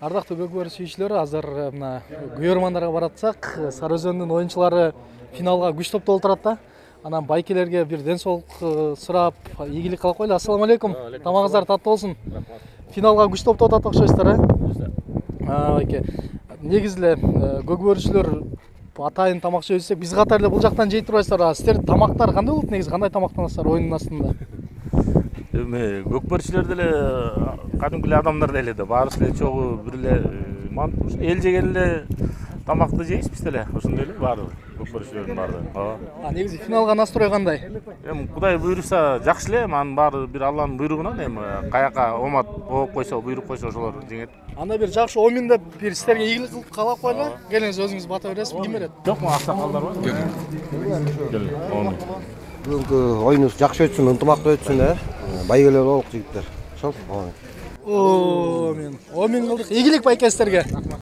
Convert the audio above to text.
Ардактуу көкбөрү сүйүүчүлөрү, азыр мына күйөрмандарга баратсак, Сары Өзөндүн оюнчулары финалга күч топтоп отурат да. Анан байкелерге бир ден соолук сурап, ийгилик кылып койлу. Ассаламу алейкум. Тамагыңыздар таттуу болсун. Финалга күч топтоп атат окшойсуздар, байке. Негизи эле көкбөрүчүлөр атайын тамак жеп жүрсөк, биз катары эле бул жактан жей турбайсыздар. Сиздер тамактар кандай болот негизи? Кандай тамактанасыздар оюндун астында? Эми көкбөрчүлөр деле кадимки эле адамдар деле да баарыбыз эле чогуу бир эле эл жеген эле тамакты жейбиз биз деле. Ошондой эле баары көкбөрчүлөрдүн баары. Негизи финалга настрой кандай? Эми Кудай буйруса жакшы эле, анын баары бир Алланын буйругунан эми каяка омат ооп койсо, буйрук койсо ошолор жеңет. Анда бир жакшы оймун деп бир сиздерге ийгилик кылып каалап коелу. Келиңиз өзүңүз бата бересизби? Ким берет? Жокму аксакалдар бар? Кел. Бүгүнкү оюнубуз жакшы өтсүн, ынтымактуу өтсүн, байгелер болук жигиттер. Ошол. Омин кылдык. Ийгилик байке сиздерге.